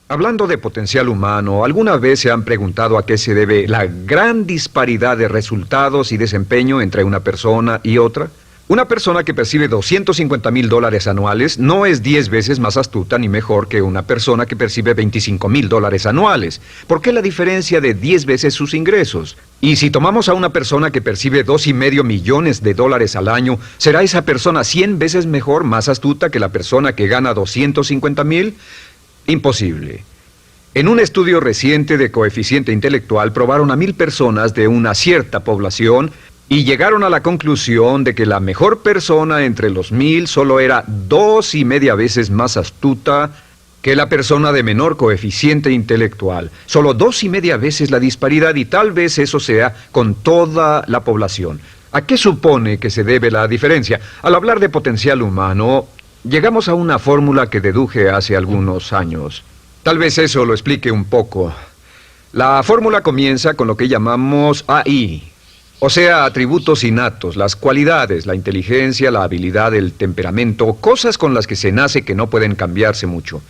Hablando de potencial humano, ¿alguna vez se han preguntado a qué se debe la gran disparidad de resultados y desempeño entre una persona y otra? Una persona que percibe $250,000 anuales no es 10 veces más astuta ni mejor que una persona que percibe $25,000 anuales. ¿Por qué la diferencia de 10 veces sus ingresos? Y si tomamos a una persona que percibe $2,5 millones al año, ¿será esa persona 100 veces mejor, más astuta que la persona que gana $250,000? Imposible. En un estudio reciente de coeficiente intelectual probaron a 1,000 personas de una cierta población y llegaron a la conclusión de que la mejor persona entre los 1,000 solo era 2,5 veces más astuta que la persona de menor coeficiente intelectual. Solo 2,5 veces la disparidad, y tal vez eso sea con toda la población. ¿A qué supone que se debe la diferencia? Al hablar de potencial humano, llegamos a una fórmula que deduje hace algunos años. Tal vez eso lo explique un poco. La fórmula comienza con lo que llamamos AI. O sea, atributos innatos, las cualidades, la inteligencia, la habilidad, el temperamento, cosas con las que se nace que no pueden cambiarse mucho.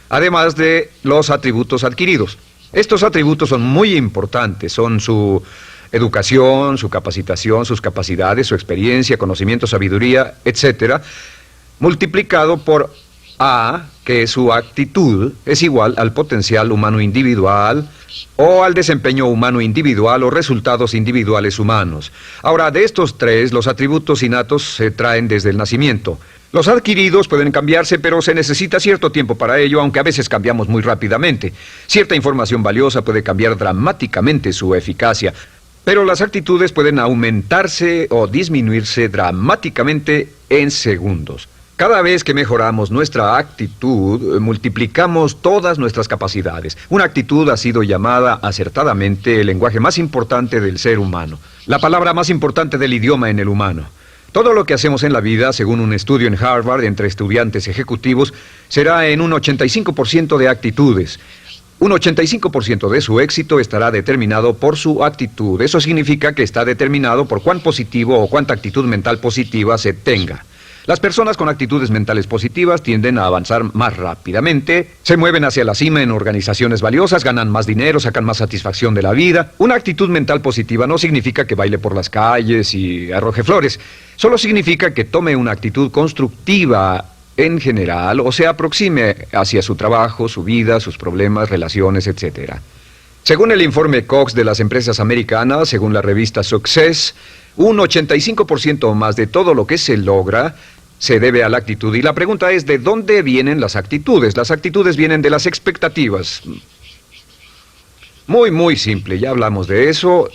Además de los atributos adquiridos. Estos atributos son muy importantes, son su educación, su capacitación, sus capacidades, su experiencia, conocimiento, sabiduría, etc., multiplicado por A, que es su actitud, es igual al potencial humano individual o al desempeño humano individual o resultados individuales humanos. Ahora, de estos tres, los atributos innatos se traen desde el nacimiento. Los adquiridos pueden cambiarse, pero se necesita cierto tiempo para ello, aunque a veces cambiamos muy rápidamente. Cierta información valiosa puede cambiar dramáticamente su eficacia, pero las actitudes pueden aumentarse o disminuirse dramáticamente en segundos. Cada vez que mejoramos nuestra actitud, multiplicamos todas nuestras capacidades. Una actitud ha sido llamada acertadamente el lenguaje más importante del ser humano, la palabra más importante del idioma en el humano. Todo lo que hacemos en la vida, según un estudio en Harvard entre estudiantes ejecutivos, será en un 85% de actitudes. Un 85% de su éxito estará determinado por su actitud. Eso significa que está determinado por cuán positivo o cuánta actitud mental positiva se tenga. Las personas con actitudes mentales positivas tienden a avanzar más rápidamente, se mueven hacia la cima en organizaciones valiosas, ganan más dinero, sacan más satisfacción de la vida. Una actitud mental positiva no significa que baile por las calles y arroje flores. Solo significa que tome una actitud constructiva en general o se aproxime hacia su trabajo, su vida, sus problemas, relaciones, etc. Según el informe Cox de las empresas americanas, según la revista Success, un 85% o más de todo lo que se logra se debe a la actitud. Y la pregunta es, ¿de dónde vienen las actitudes? Las actitudes vienen de las expectativas. Muy simple, ya hablamos de eso.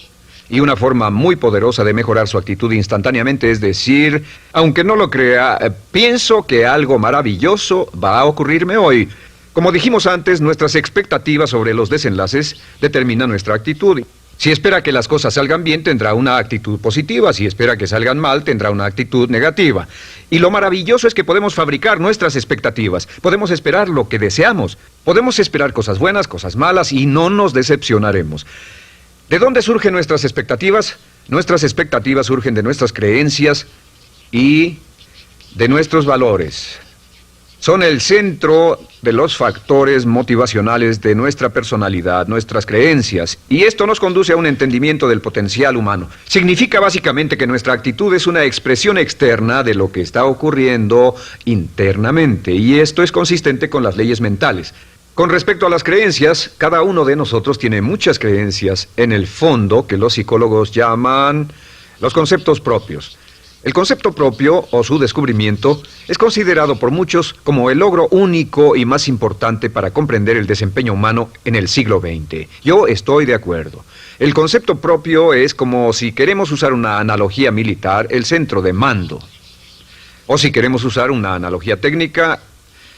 Y una forma muy poderosa de mejorar su actitud instantáneamente es decir, aunque no lo crea, pienso que algo maravilloso va a ocurrirme hoy. Como dijimos antes, nuestras expectativas sobre los desenlaces determinan nuestra actitud. Si espera que las cosas salgan bien, tendrá una actitud positiva. Si espera que salgan mal, tendrá una actitud negativa. Y lo maravilloso es que podemos fabricar nuestras expectativas. Podemos esperar lo que deseamos. Podemos esperar cosas buenas, cosas malas, y no nos decepcionaremos. ¿De dónde surgen nuestras expectativas? Nuestras expectativas surgen de nuestras creencias y de nuestros valores. Son el centro de los factores motivacionales de nuestra personalidad, nuestras creencias. Y esto nos conduce a un entendimiento del potencial humano. Significa básicamente que nuestra actitud es una expresión externa de lo que está ocurriendo internamente. Y esto es consistente con las leyes mentales. Con respecto a las creencias, cada uno de nosotros tiene muchas creencias en el fondo que los psicólogos llaman los conceptos propios. El concepto propio, o su descubrimiento, es considerado por muchos como el logro único y más importante para comprender el desempeño humano en el siglo XX. Yo estoy de acuerdo. El concepto propio es como, si queremos usar una analogía militar, el centro de mando. O si queremos usar una analogía técnica,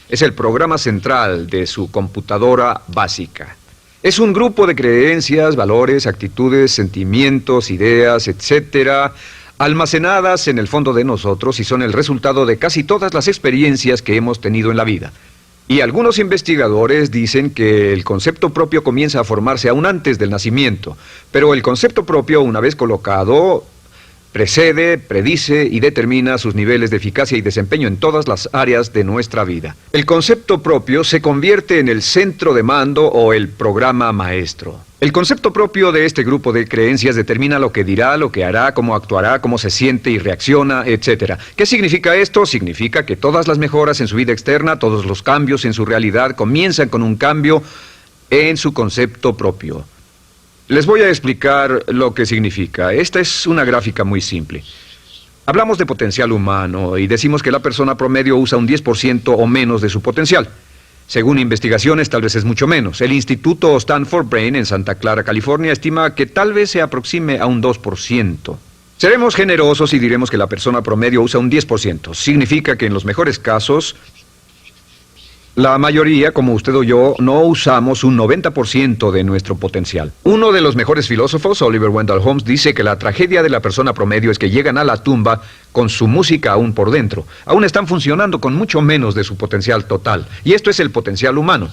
es el programa central de su computadora básica. Es un grupo de creencias, valores, actitudes, sentimientos, ideas, etcétera, almacenadas en el fondo de nosotros y son el resultado de casi todas las experiencias que hemos tenido en la vida. Y algunos investigadores dicen que el concepto propio comienza a formarse aún antes del nacimiento, pero el concepto propio, una vez colocado, Precede, predice y determina sus niveles de eficacia y desempeño en todas las áreas de nuestra vida. El concepto propio se convierte en el centro de mando o el programa maestro. El concepto propio de este grupo de creencias determina lo que dirá, lo que hará, cómo actuará, cómo se siente y reacciona, etc. ¿Qué significa esto? Significa que todas las mejoras en su vida externa, todos los cambios en su realidad comienzan con un cambio en su concepto propio. Les voy a explicar lo que significa. Esta es una gráfica muy simple. Hablamos de potencial humano y decimos que la persona promedio usa un 10% o menos de su potencial. Según investigaciones, tal vez es mucho menos. El Instituto Stanford Brain en Santa Clara, California, estima que tal vez se aproxime a un 2%. Seremos generosos y diremos que la persona promedio usa un 10%. Significa que en los mejores casos, la mayoría, como usted o yo, no usamos un 90% de nuestro potencial. Uno de los mejores filósofos, Oliver Wendell Holmes, dice que la tragedia de la persona promedio es que llegan a la tumba con su música aún por dentro. Aún están funcionando con mucho menos de su potencial total. Y esto es el potencial humano.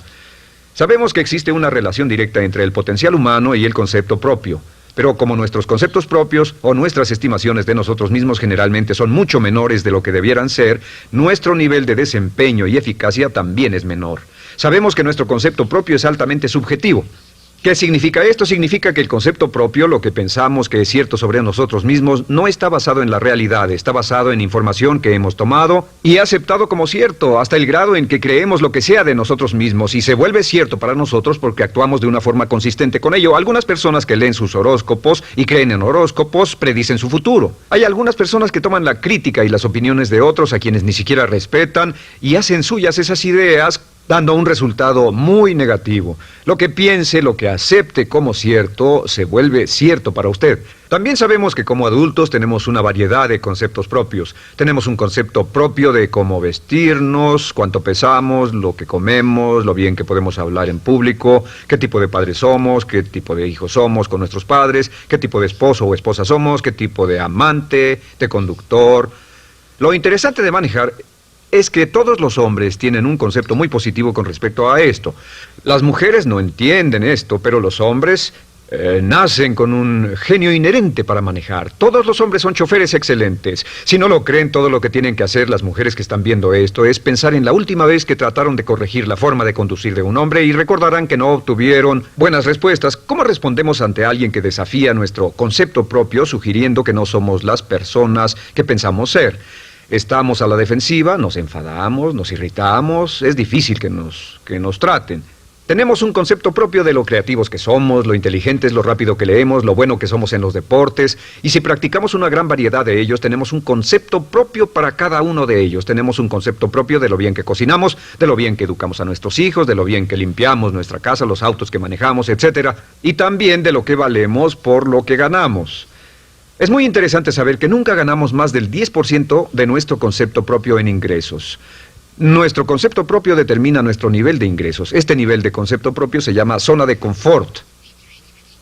Sabemos que existe una relación directa entre el potencial humano y el concepto propio. Pero como nuestros conceptos propios o nuestras estimaciones de nosotros mismos generalmente son mucho menores de lo que debieran ser, nuestro nivel de desempeño y eficacia también es menor. Sabemos que nuestro concepto propio es altamente subjetivo. ¿Qué significa esto? Significa que el concepto propio, lo que pensamos que es cierto sobre nosotros mismos, no está basado en la realidad, está basado en información que hemos tomado y aceptado como cierto, hasta el grado en que creemos lo que sea de nosotros mismos y se vuelve cierto para nosotros porque actuamos de una forma consistente con ello. Algunas personas que leen sus horóscopos y creen en horóscopos predicen su futuro. Hay algunas personas que toman la crítica y las opiniones de otros a quienes ni siquiera respetan y hacen suyas esas ideas, dando un resultado muy negativo. Lo que piense, lo que acepte como cierto, se vuelve cierto para usted. También sabemos que como adultos tenemos una variedad de conceptos propios. Tenemos un concepto propio de cómo vestirnos, cuánto pesamos, lo que comemos, lo bien que podemos hablar en público, qué tipo de padres somos, qué tipo de hijos somos con nuestros padres, qué tipo de esposo o esposa somos, qué tipo de amante, de conductor. Lo interesante de manejar es que todos los hombres tienen un concepto muy positivo con respecto a esto. Las mujeres no entienden esto, pero los hombres nacen con un genio inherente para manejar. Todos los hombres son choferes excelentes. Si no lo creen, todo lo que tienen que hacer las mujeres que están viendo esto es pensar en la última vez que trataron de corregir la forma de conducir de un hombre y recordarán que no obtuvieron buenas respuestas. ¿Cómo respondemos ante alguien que desafía nuestro concepto propio, sugiriendo que no somos las personas que pensamos ser? Estamos a la defensiva, nos enfadamos, nos irritamos, es difícil que nos traten. Tenemos un concepto propio de lo creativos que somos, lo inteligentes, lo rápido que leemos, lo bueno que somos en los deportes, y si practicamos una gran variedad de ellos, tenemos un concepto propio para cada uno de ellos. Tenemos un concepto propio de lo bien que cocinamos, de lo bien que educamos a nuestros hijos, de lo bien que limpiamos nuestra casa, los autos que manejamos, etc. Y también de lo que valemos por lo que ganamos. Es muy interesante saber que nunca ganamos más del 10% de nuestro concepto propio en ingresos. Nuestro concepto propio determina nuestro nivel de ingresos. Este nivel de concepto propio se llama zona de confort.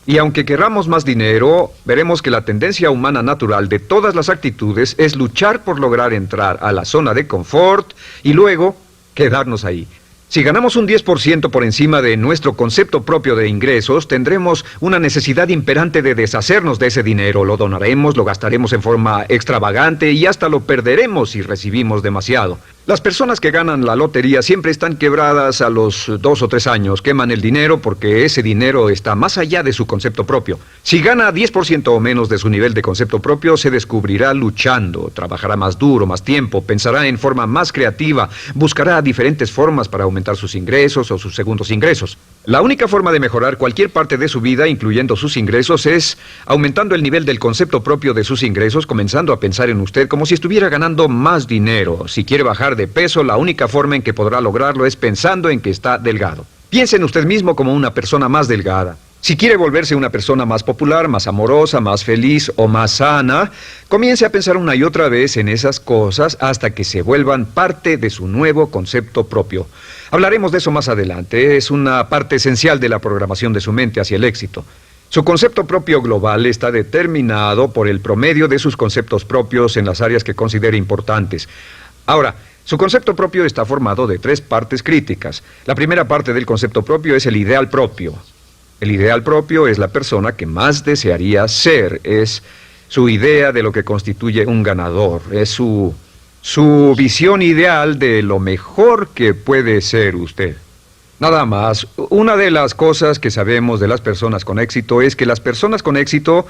Y aunque querramos más dinero, veremos que la tendencia humana natural de todas las actitudes es luchar por lograr entrar a la zona de confort y luego quedarnos ahí. Si ganamos un 10% por encima de nuestro concepto propio de ingresos, tendremos una necesidad imperante de deshacernos de ese dinero. Lo donaremos, lo gastaremos en forma extravagante y hasta lo perderemos si recibimos demasiado. Las personas que ganan la lotería siempre están quebradas a los 2 o 3 años. Queman el dinero porque ese dinero está más allá de su concepto propio. Si gana 10% o menos de su nivel de concepto propio, se descubrirá luchando, trabajará más duro, más tiempo, pensará en forma más creativa, buscará diferentes formas para aumentar sus ingresos o sus segundos ingresos. La única forma de mejorar cualquier parte de su vida, incluyendo sus ingresos, es aumentando el nivel del concepto propio de sus ingresos, comenzando a pensar en usted como si estuviera ganando más dinero. Si quiere bajar de peso, la única forma en que podrá lograrlo es pensando en que está delgado. Piense en usted mismo como una persona más delgada. Si quiere volverse una persona más popular, más amorosa, más feliz o más sana, comience a pensar una y otra vez en esas cosas hasta que se vuelvan parte de su nuevo concepto propio. Hablaremos de eso más adelante. Es una parte esencial de la programación de su mente hacia el éxito. Su concepto propio global está determinado por el promedio de sus conceptos propios en las áreas que considere importantes. Ahora, su concepto propio está formado de 3 partes críticas. La primera parte del concepto propio es el ideal propio. El ideal propio es la persona que más desearía ser, es su idea de lo que constituye un ganador, es su visión ideal de lo mejor que puede ser usted. Nada más, una de las cosas que sabemos de las personas con éxito es que las personas con éxito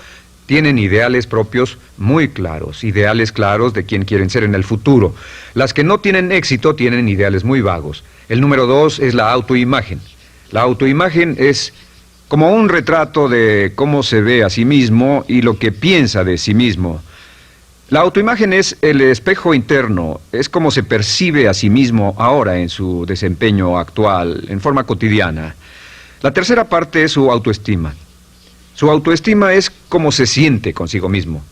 tienen ideales propios muy claros, ideales claros de quién quieren ser en el futuro. Las que no tienen éxito tienen ideales muy vagos. El número 2 es la autoimagen. La autoimagen es como un retrato de cómo se ve a sí mismo y lo que piensa de sí mismo. La autoimagen es el espejo interno, es como se percibe a sí mismo ahora en su desempeño actual, en forma cotidiana. La tercera parte es su autoestima. Su autoestima es cómo se siente consigo mismo.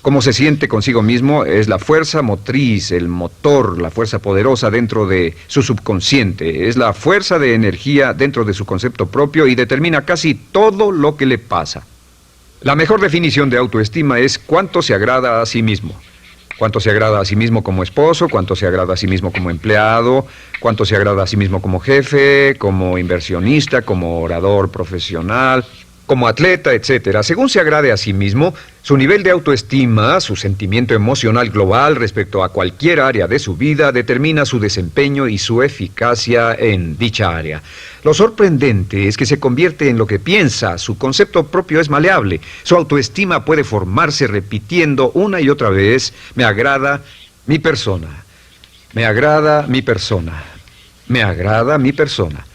Cómo se siente consigo mismo es la fuerza motriz, el motor, la fuerza poderosa dentro de su subconsciente. Es la fuerza de energía dentro de su concepto propio y determina casi todo lo que le pasa. La mejor definición de autoestima es cuánto se agrada a sí mismo. Cuánto se agrada a sí mismo como esposo, cuánto se agrada a sí mismo como empleado, cuánto se agrada a sí mismo como jefe, como inversionista, como orador profesional, como atleta, etcétera. Según se agrade a sí mismo, su nivel de autoestima, su sentimiento emocional global respecto a cualquier área de su vida, determina su desempeño y su eficacia en dicha área. Lo sorprendente es que se convierte en lo que piensa, su concepto propio es maleable, su autoestima puede formarse repitiendo una y otra vez, me agrada mi persona, me agrada mi persona, me agrada mi persona.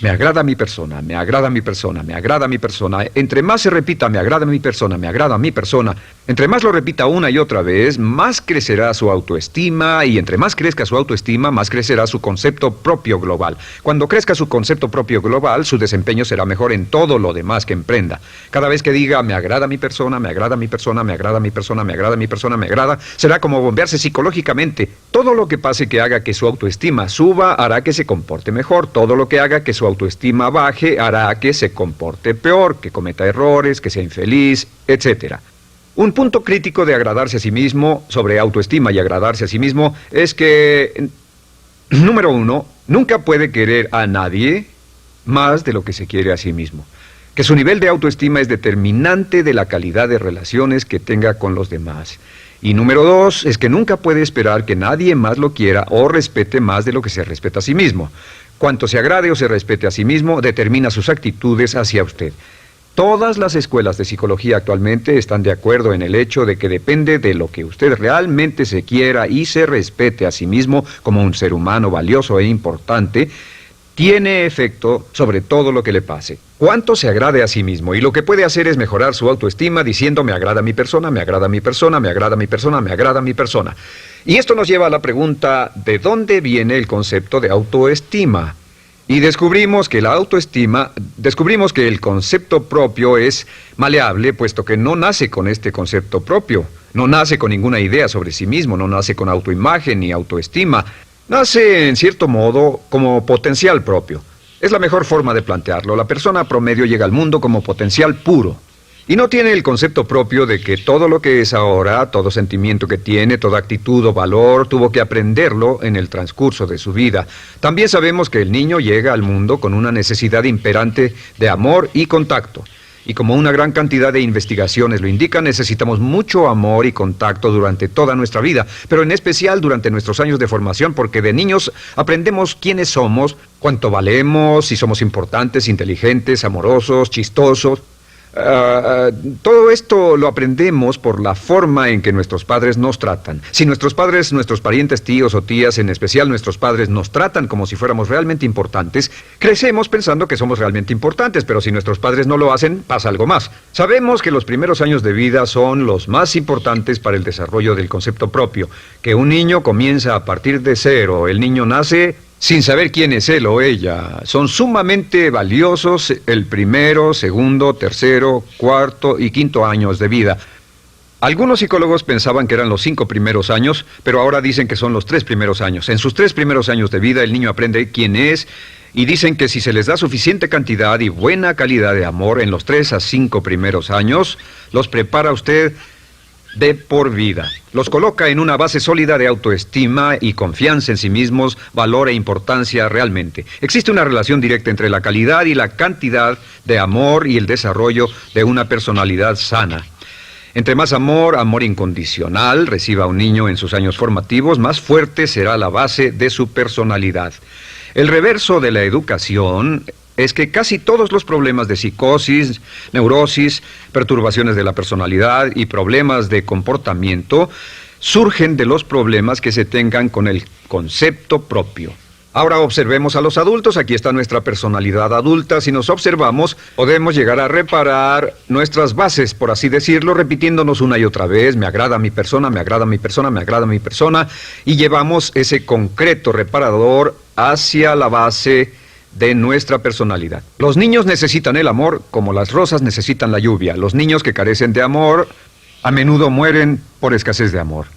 Me agrada mi persona, me agrada mi persona, me agrada mi persona. Entre más se repita, me agrada mi persona, me agrada mi persona, entre más lo repita una y otra vez, más crecerá su autoestima y entre más crezca su autoestima, más crecerá su concepto propio global. Cuando crezca su concepto propio global, su desempeño será mejor en todo lo demás que emprenda. Cada vez que diga, me agrada mi persona, me agrada mi persona, me agrada mi persona, me agrada mi persona, me agrada, será como bombearse psicológicamente. Todo lo que pase que haga que su autoestima suba, hará que se comporte mejor. Todo lo que haga que su autoestima baje, hará que se comporte peor, que cometa errores, que sea infeliz, etcétera. Un punto crítico de agradarse a sí mismo, sobre autoestima y agradarse a sí mismo, es que, número 1, nunca puede querer a nadie más de lo que se quiere a sí mismo. Que su nivel de autoestima es determinante de la calidad de relaciones que tenga con los demás. Y número 2, es que nunca puede esperar que nadie más lo quiera o respete más de lo que se respeta a sí mismo. Cuanto se agrade o se respete a sí mismo, determina sus actitudes hacia usted. Todas las escuelas de psicología actualmente están de acuerdo en el hecho de que depende de lo que usted realmente se quiera y se respete a sí mismo como un ser humano valioso e importante, tiene efecto sobre todo lo que le pase. Cuánto se agrade a sí mismo, y lo que puede hacer es mejorar su autoestima diciendo me agrada mi persona, me agrada mi persona, me agrada mi persona, me agrada mi persona. Y esto nos lleva a la pregunta, ¿de dónde viene el concepto de autoestima? Y descubrimos que el concepto propio es maleable, puesto que no nace con este concepto propio, no nace con ninguna idea sobre sí mismo, no nace con autoimagen ni autoestima, nace en cierto modo como potencial propio. Es la mejor forma de plantearlo. La persona promedio llega al mundo como potencial puro. Y no tiene el concepto propio de que todo lo que es ahora, todo sentimiento que tiene, toda actitud o valor, tuvo que aprenderlo en el transcurso de su vida. También sabemos que el niño llega al mundo con una necesidad imperante de amor y contacto. Y como una gran cantidad de investigaciones lo indican, necesitamos mucho amor y contacto durante toda nuestra vida, pero en especial durante nuestros años de formación, porque de niños aprendemos quiénes somos, cuánto valemos, si somos importantes, inteligentes, amorosos, chistosos. Todo esto lo aprendemos por la forma en que nuestros padres nos tratan. Si nuestros padres, nuestros parientes, tíos o tías, en especial nuestros padres, nos tratan como si fuéramos realmente importantes, crecemos pensando que somos realmente importantes, pero si nuestros padres no lo hacen, pasa algo más. Sabemos que los primeros años de vida son los más importantes para el desarrollo del concepto propio, que un niño comienza a partir de cero. El niño nace sin saber quién es él o ella. Son sumamente valiosos el primero, segundo, tercero, cuarto y quinto años de vida. Algunos psicólogos pensaban que eran los 5 primeros años, pero ahora dicen que son los 3 primeros años. En sus 3 primeros años de vida el niño aprende quién es y dicen que si se les da suficiente cantidad y buena calidad de amor en los 3 a 5 primeros años, los prepara usted de por vida. Los coloca en una base sólida de autoestima y confianza en sí mismos, valor e importancia realmente. Existe una relación directa entre la calidad y la cantidad de amor y el desarrollo de una personalidad sana. Entre más amor, amor incondicional, reciba un niño en sus años formativos, más fuerte será la base de su personalidad. El reverso de la educación es que casi todos los problemas de psicosis, neurosis, perturbaciones de la personalidad y problemas de comportamiento surgen de los problemas que se tengan con el concepto propio. Ahora observemos a los adultos. Aquí está nuestra personalidad adulta. Si nos observamos, podemos llegar a reparar nuestras bases, por así decirlo, repitiéndonos una y otra vez: me agrada mi persona, me agrada mi persona, me agrada mi persona, y llevamos ese concreto reparador hacia la base de nuestra personalidad. Los niños necesitan el amor como las rosas necesitan la lluvia. Los niños que carecen de amor a menudo mueren por escasez de amor.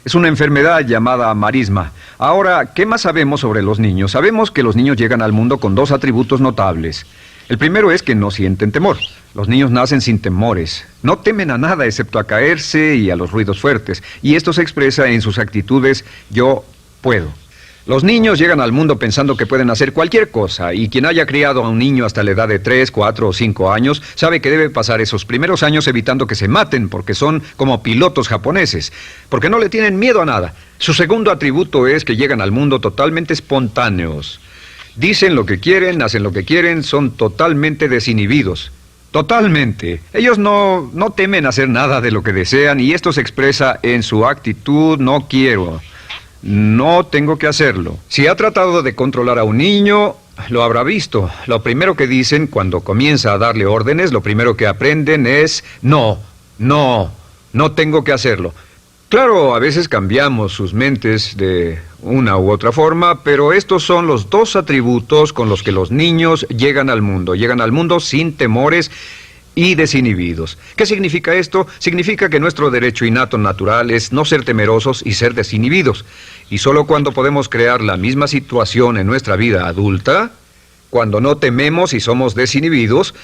Es una enfermedad llamada marisma. Ahora, ¿qué más sabemos sobre los niños? Sabemos que los niños llegan al mundo con dos atributos notables. El primero es que no sienten temor. Los niños nacen sin temores. No temen a nada excepto a caerse y a los ruidos fuertes. Y esto se expresa en sus actitudes: yo puedo. Los niños llegan al mundo pensando que pueden hacer cualquier cosa, y quien haya criado a un niño hasta la edad de 3, 4 o 5 años sabe que debe pasar esos primeros años evitando que se maten, porque son como pilotos japoneses, porque no le tienen miedo a nada. Su segundo atributo es que llegan al mundo totalmente espontáneos. Dicen lo que quieren, hacen lo que quieren, son totalmente desinhibidos. Totalmente. Ellos no temen hacer nada de lo que desean, y esto se expresa en su actitud: no quiero. No tengo que hacerlo. Si ha tratado de controlar a un niño, lo habrá visto. Lo primero que dicen cuando comienza a darle órdenes, lo primero que aprenden es: no tengo que hacerlo. Claro, a veces cambiamos sus mentes de una u otra forma, pero estos son los dos atributos con los que los niños llegan al mundo. Llegan al mundo sin temores y desinhibidos. ¿Qué significa esto? Significa que nuestro derecho innato natural es no ser temerosos y ser desinhibidos. Y solo cuando podemos crear la misma situación en nuestra vida adulta, cuando no tememos y somos desinhibidos,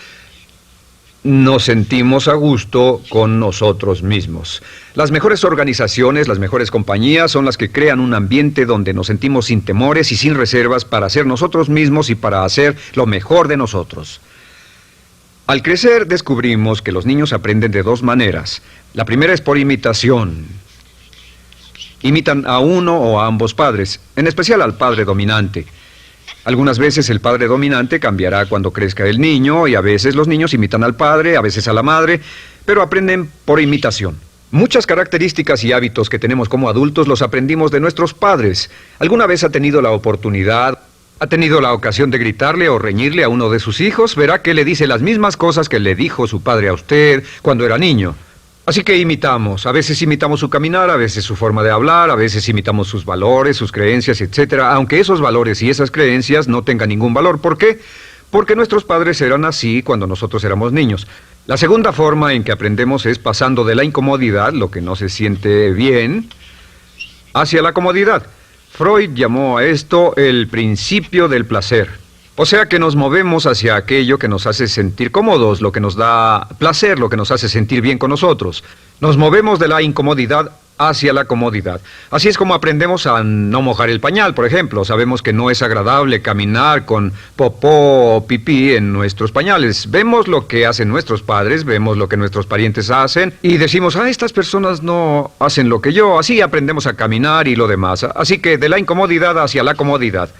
nos sentimos a gusto con nosotros mismos. Las mejores organizaciones, las mejores compañías son las que crean un ambiente donde nos sentimos sin temores y sin reservas para ser nosotros mismos y para hacer lo mejor de nosotros. Al crecer descubrimos que los niños aprenden de dos maneras. La primera es por imitación. Imitan a uno o a ambos padres, en especial al padre dominante. Algunas veces el padre dominante cambiará cuando crezca el niño, y a veces los niños imitan al padre, a veces a la madre, pero aprenden por imitación. Muchas características y hábitos que tenemos como adultos los aprendimos de nuestros padres. ¿Alguna vez ha tenido la ocasión de gritarle o reñirle a uno de sus hijos? Verá que le dice las mismas cosas que le dijo su padre a usted cuando era niño. Así que imitamos. A veces imitamos su caminar, a veces su forma de hablar, a veces imitamos sus valores, sus creencias, etc. Aunque esos valores y esas creencias no tengan ningún valor. ¿Por qué? Porque nuestros padres eran así cuando nosotros éramos niños. La segunda forma en que aprendemos es pasando de la incomodidad, lo que no se siente bien, hacia la comodidad. Freud llamó a esto el principio del placer. O sea que nos movemos hacia aquello que nos hace sentir cómodos, lo que nos da placer, lo que nos hace sentir bien con nosotros. Nos movemos de la incomodidad hacia la comodidad. Así es como aprendemos a no mojar el pañal, por ejemplo. Sabemos que no es agradable caminar con popó o pipí en nuestros pañales. Vemos lo que hacen nuestros padres, vemos lo que nuestros parientes hacen y decimos: estas personas no hacen lo que yo. Así aprendemos a caminar y lo demás. Así que de la incomodidad hacia la comodidad.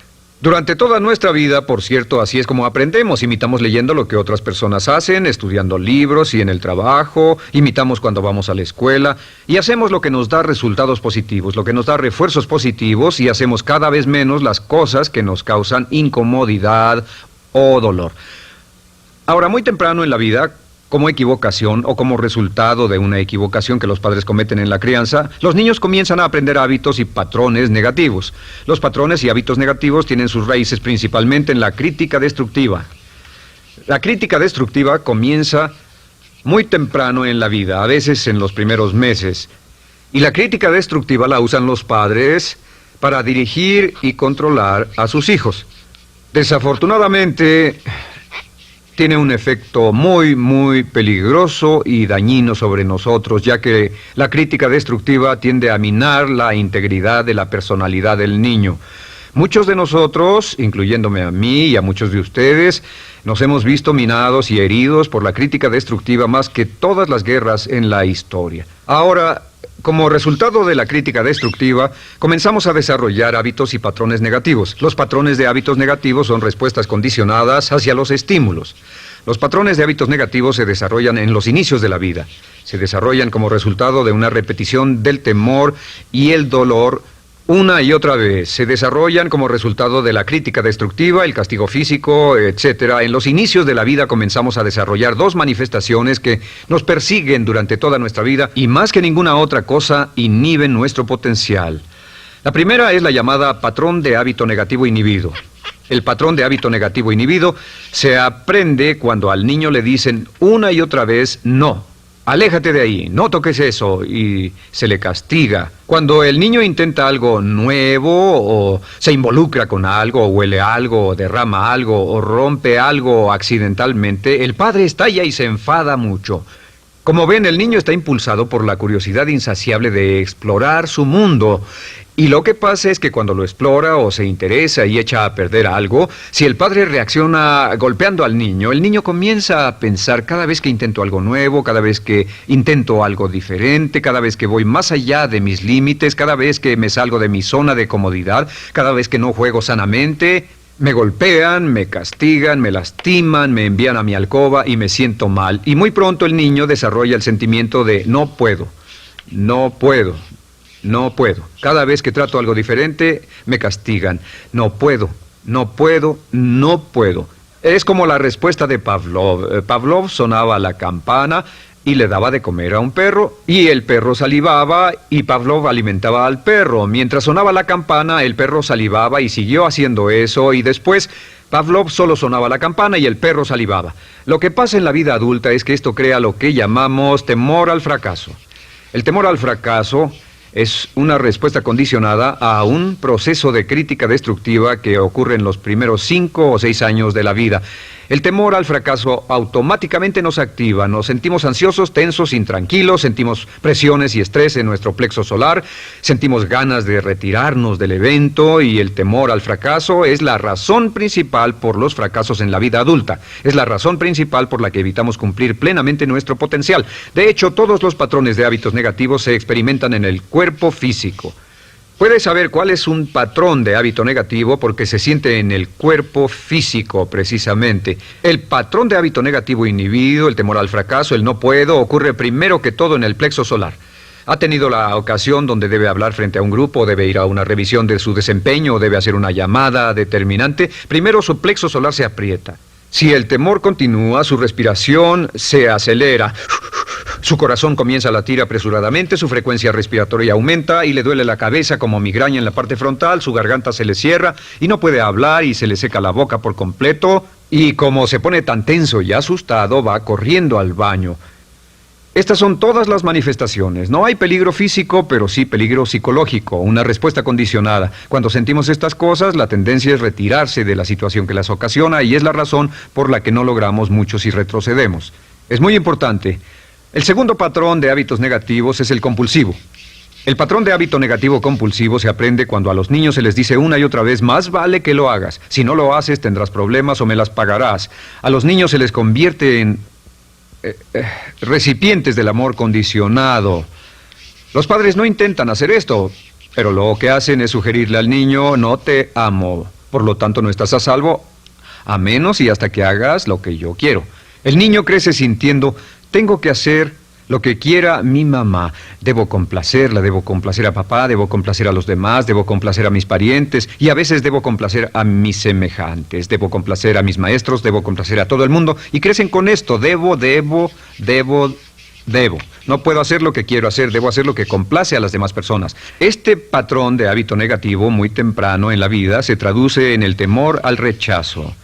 Durante toda nuestra vida, por cierto, así es como aprendemos. Imitamos leyendo lo que otras personas hacen, estudiando libros y en el trabajo, imitamos cuando vamos a la escuela, y hacemos lo que nos da resultados positivos, lo que nos da refuerzos positivos, y hacemos cada vez menos las cosas que nos causan incomodidad o dolor. Ahora, muy temprano en la vida, como equivocación o como resultado de una equivocación que los padres cometen en la crianza, los niños comienzan a aprender hábitos y patrones negativos. Los patrones y hábitos negativos tienen sus raíces principalmente en la crítica destructiva. La crítica destructiva comienza muy temprano en la vida, a veces en los primeros meses. Y la crítica destructiva la usan los padres para dirigir y controlar a sus hijos. Desafortunadamente, tiene un efecto muy peligroso y dañino sobre nosotros, ya que la crítica destructiva tiende a minar la integridad de la personalidad del niño. Muchos de nosotros, incluyéndome a mí y a muchos de ustedes, nos hemos visto minados y heridos por la crítica destructiva más que todas las guerras en la historia. Ahora, como resultado de la crítica destructiva, comenzamos a desarrollar hábitos y patrones negativos. Los patrones de hábitos negativos son respuestas condicionadas hacia los estímulos. Los patrones de hábitos negativos se desarrollan en los inicios de la vida. Se desarrollan como resultado de una repetición del temor y el dolor una y otra vez. Se desarrollan como resultado de la crítica destructiva, el castigo físico, etc. En los inicios de la vida comenzamos a desarrollar dos manifestaciones que nos persiguen durante toda nuestra vida y más que ninguna otra cosa inhiben nuestro potencial. La primera es la llamada patrón de hábito negativo inhibido. El patrón de hábito negativo inhibido se aprende cuando al niño le dicen una y otra vez no. Aléjate de ahí, no toques eso, y se le castiga. Cuando el niño intenta algo nuevo, o se involucra con algo, o huele algo, o derrama algo, o rompe algo accidentalmente, el padre estalla y se enfada mucho. Como ven, el niño está impulsado por la curiosidad insaciable de explorar su mundo. Y lo que pasa es que cuando lo explora o se interesa y echa a perder algo, si el padre reacciona golpeando al niño, el niño comienza a pensar cada vez que intento algo nuevo, cada vez que intento algo diferente, cada vez que voy más allá de mis límites, cada vez que me salgo de mi zona de comodidad, cada vez que no juego sanamente, me golpean, me castigan, me lastiman, me envían a mi alcoba y me siento mal. Y muy pronto el niño desarrolla el sentimiento de no puedo, no puedo. No puedo. Cada vez que trato algo diferente, me castigan. No puedo, no puedo, no puedo. Es como la respuesta de Pavlov. Pavlov sonaba la campana y le daba de comer a un perro, y el perro salivaba, y Pavlov alimentaba al perro. Mientras sonaba la campana, el perro salivaba y siguió haciendo eso, y después Pavlov solo sonaba la campana y el perro salivaba. Lo que pasa en la vida adulta es que esto crea lo que llamamos temor al fracaso. El temor al fracaso es una respuesta condicionada a un proceso de crítica destructiva que ocurre en los primeros 5 o 6 años de la vida. El temor al fracaso automáticamente nos activa, nos sentimos ansiosos, tensos, intranquilos, sentimos presiones y estrés en nuestro plexo solar, sentimos ganas de retirarnos del evento, y el temor al fracaso es la razón principal por los fracasos en la vida adulta. Es la razón principal por la que evitamos cumplir plenamente nuestro potencial. De hecho, todos los patrones de hábitos negativos se experimentan en el cuerpo físico. Puedes saber cuál es un patrón de hábito negativo porque se siente en el cuerpo físico, precisamente. El patrón de hábito negativo inhibido, el temor al fracaso, el no puedo, ocurre primero que todo en el plexo solar. ¿Ha tenido la ocasión donde debe hablar frente a un grupo, debe ir a una revisión de su desempeño, debe hacer una llamada determinante? Primero su plexo solar se aprieta. Si el temor continúa, su respiración se acelera. Su corazón comienza a latir apresuradamente, su frecuencia respiratoria aumenta y le duele la cabeza como migraña en la parte frontal, su garganta se le cierra y no puede hablar y se le seca la boca por completo, y como se pone tan tenso y asustado, va corriendo al baño. Estas son todas las manifestaciones. No hay peligro físico, pero sí peligro psicológico, una respuesta condicionada. Cuando sentimos estas cosas, la tendencia es retirarse de la situación que las ocasiona, y es la razón por la que no logramos mucho si retrocedemos. Es muy importante. El segundo patrón de hábitos negativos es el compulsivo. El patrón de hábito negativo compulsivo se aprende cuando a los niños se les dice una y otra vez: más vale que lo hagas. Si no lo haces, tendrás problemas o me las pagarás. A los niños se les convierte en recipientes del amor condicionado. Los padres no intentan hacer esto, pero lo que hacen es sugerirle al niño: no te amo, por lo tanto no estás a salvo, a menos y hasta que hagas lo que yo quiero. El niño crece sintiendo: tengo que hacer lo que quiera mi mamá. Debo complacerla, debo complacer a papá, debo complacer a los demás, debo complacer a mis parientes, y a veces debo complacer a mis semejantes, debo complacer a mis maestros, debo complacer a todo el mundo, y crecen con esto: debo. No puedo hacer lo que quiero hacer, debo hacer lo que complace a las demás personas. Este patrón de hábito negativo muy temprano en la vida se traduce en el temor al rechazo.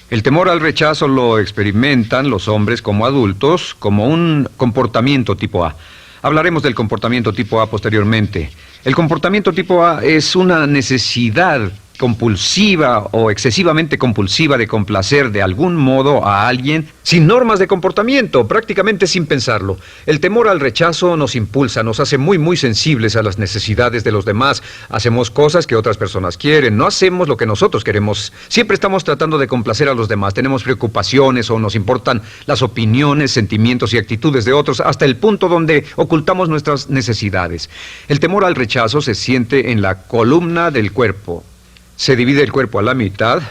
El temor al rechazo lo experimentan los hombres como adultos como un comportamiento tipo A. Hablaremos del comportamiento tipo A posteriormente. El comportamiento tipo A es una necesidad compulsiva o excesivamente compulsiva de complacer de algún modo a alguien sin normas de comportamiento, prácticamente sin pensarlo. El temor al rechazo nos impulsa, nos hace muy sensibles a las necesidades de los demás. Hacemos cosas que otras personas quieren, no hacemos lo que nosotros queremos. Siempre estamos tratando de complacer a los demás. Tenemos preocupaciones o nos importan las opiniones, sentimientos y actitudes de otros hasta el punto donde ocultamos nuestras necesidades. El temor al rechazo se siente en la columna del cuerpo. Se divide el cuerpo a la mitad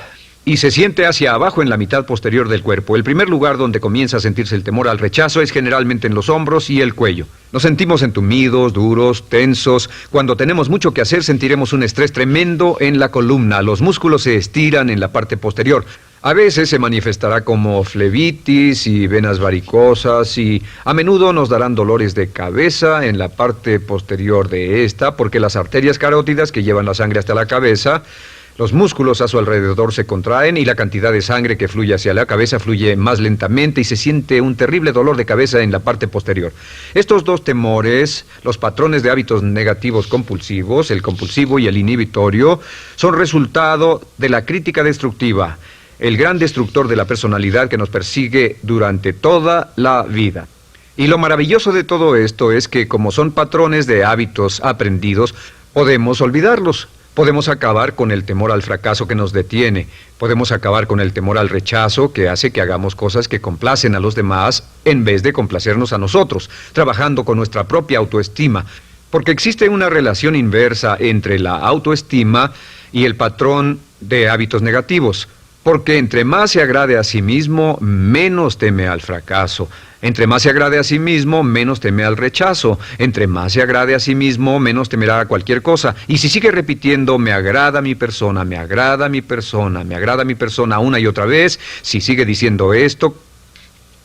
y se siente hacia abajo en la mitad posterior del cuerpo. El primer lugar donde comienza a sentirse el temor al rechazo es generalmente en los hombros y el cuello. Nos sentimos entumidos, duros, tensos. Cuando tenemos mucho que hacer sentiremos un estrés tremendo en la columna. Los músculos se estiran en la parte posterior. A veces se manifestará como flebitis y venas varicosas y a menudo nos darán dolores de cabeza en la parte posterior de esta porque las arterias carótidas que llevan la sangre hasta la cabeza, los músculos a su alrededor se contraen y la cantidad de sangre que fluye hacia la cabeza fluye más lentamente y se siente un terrible dolor de cabeza en la parte posterior. Estos dos temores, los patrones de hábitos negativos compulsivos, el compulsivo y el inhibitorio, son resultado de la crítica destructiva, el gran destructor de la personalidad que nos persigue durante toda la vida. Y lo maravilloso de todo esto es que como son patrones de hábitos aprendidos, podemos olvidarlos. Podemos acabar con el temor al fracaso que nos detiene. Podemos acabar con el temor al rechazo que hace que hagamos cosas que complacen a los demás en vez de complacernos a nosotros, trabajando con nuestra propia autoestima. Porque existe una relación inversa entre la autoestima y el patrón de hábitos negativos. Porque entre más se agrade a sí mismo, menos teme al fracaso. Entre más se agrade a sí mismo, menos teme al rechazo. Entre más se agrade a sí mismo, menos temerá a cualquier cosa. Y si sigue repitiendo, me agrada mi persona, me agrada mi persona, me agrada mi persona una y otra vez, si sigue diciendo esto,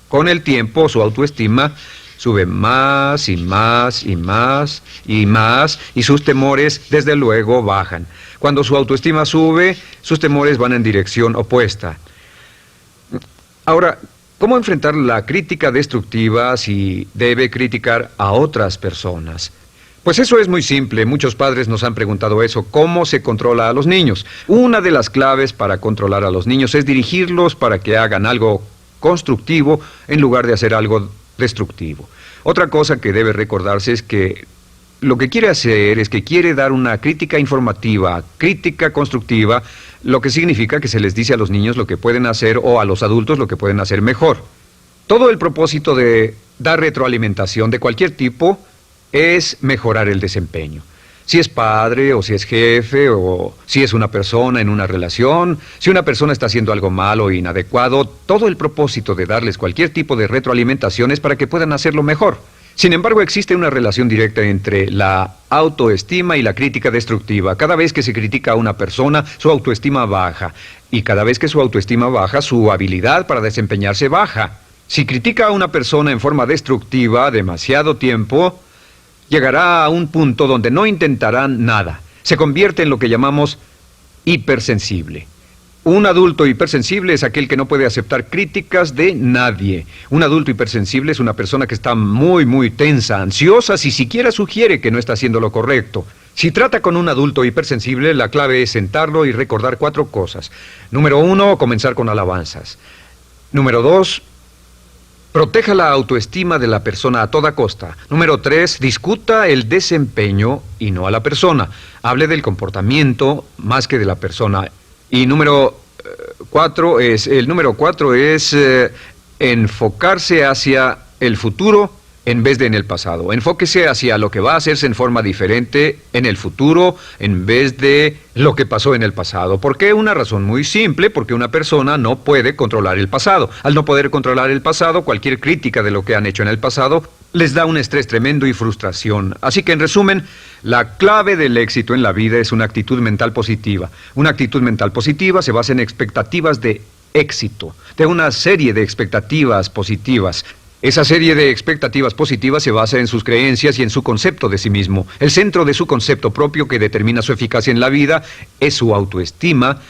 con el tiempo su autoestima sube más y más y más y más y sus temores desde luego bajan. Cuando su autoestima sube, sus temores van en dirección opuesta. Ahora, ¿cómo enfrentar la crítica destructiva si debe criticar a otras personas? Pues eso es muy simple. Muchos padres nos han preguntado eso. ¿Cómo se controla a los niños? Una de las claves para controlar a los niños es dirigirlos para que hagan algo constructivo en lugar de hacer algo destructivo. Otra cosa que debe recordarse es que lo que quiere hacer es que quiere dar una crítica informativa, crítica constructiva, lo que significa que se les dice a los niños lo que pueden hacer o a los adultos lo que pueden hacer mejor. Todo el propósito de dar retroalimentación de cualquier tipo es mejorar el desempeño. Si es padre o si es jefe o si es una persona en una relación, si una persona está haciendo algo malo o inadecuado, todo el propósito de darles cualquier tipo de retroalimentación es para que puedan hacerlo mejor. Sin embargo, existe una relación directa entre la autoestima y la crítica destructiva. Cada vez que se critica a una persona, su autoestima baja. Y cada vez que su autoestima baja, su habilidad para desempeñarse baja. Si critica a una persona en forma destructiva demasiado tiempo, llegará a un punto donde no intentarán nada. Se convierte en lo que llamamos hipersensible. Un adulto hipersensible es aquel que no puede aceptar críticas de nadie. Un adulto hipersensible es una persona que está muy tensa, ansiosa, si siquiera sugiere que no está haciendo lo correcto. Si trata con un adulto hipersensible, la clave es sentarlo y recordar 4 cosas. Número 1, comenzar con alabanzas. Número 2, proteja la autoestima de la persona a toda costa. Número 3, discuta el desempeño y no a la persona. Hable del comportamiento más que de la persona. Y número 4 es enfocarse hacia el futuro en vez de en el pasado. Enfóquese hacia lo que va a hacerse en forma diferente en el futuro en vez de lo que pasó en el pasado. ¿Por qué? Una razón muy simple, porque una persona no puede controlar el pasado. Al no poder controlar el pasado, cualquier crítica de lo que han hecho en el pasado les da un estrés tremendo y frustración. Así que, en resumen, la clave del éxito en la vida es una actitud mental positiva. Una actitud mental positiva se basa en expectativas de éxito, de una serie de expectativas positivas. Esa serie de expectativas positivas se basa en sus creencias y en su concepto de sí mismo. El centro de su concepto propio que determina su eficacia en la vida es su autoestima,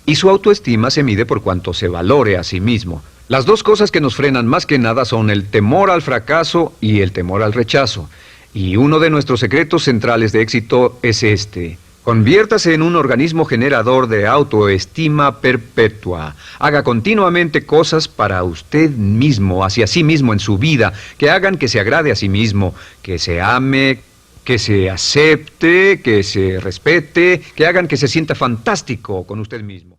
y su autoestima se mide por cuanto se valore a sí mismo. Las dos cosas que nos frenan más que nada son el temor al fracaso y el temor al rechazo. Y uno de nuestros secretos centrales de éxito es este: Conviértase en un organismo generador de autoestima perpetua. Haga continuamente cosas para usted mismo, hacia sí mismo en su vida, que hagan que se agrade a sí mismo, que se ame, que se acepte, que se respete, que hagan que se sienta fantástico con usted mismo.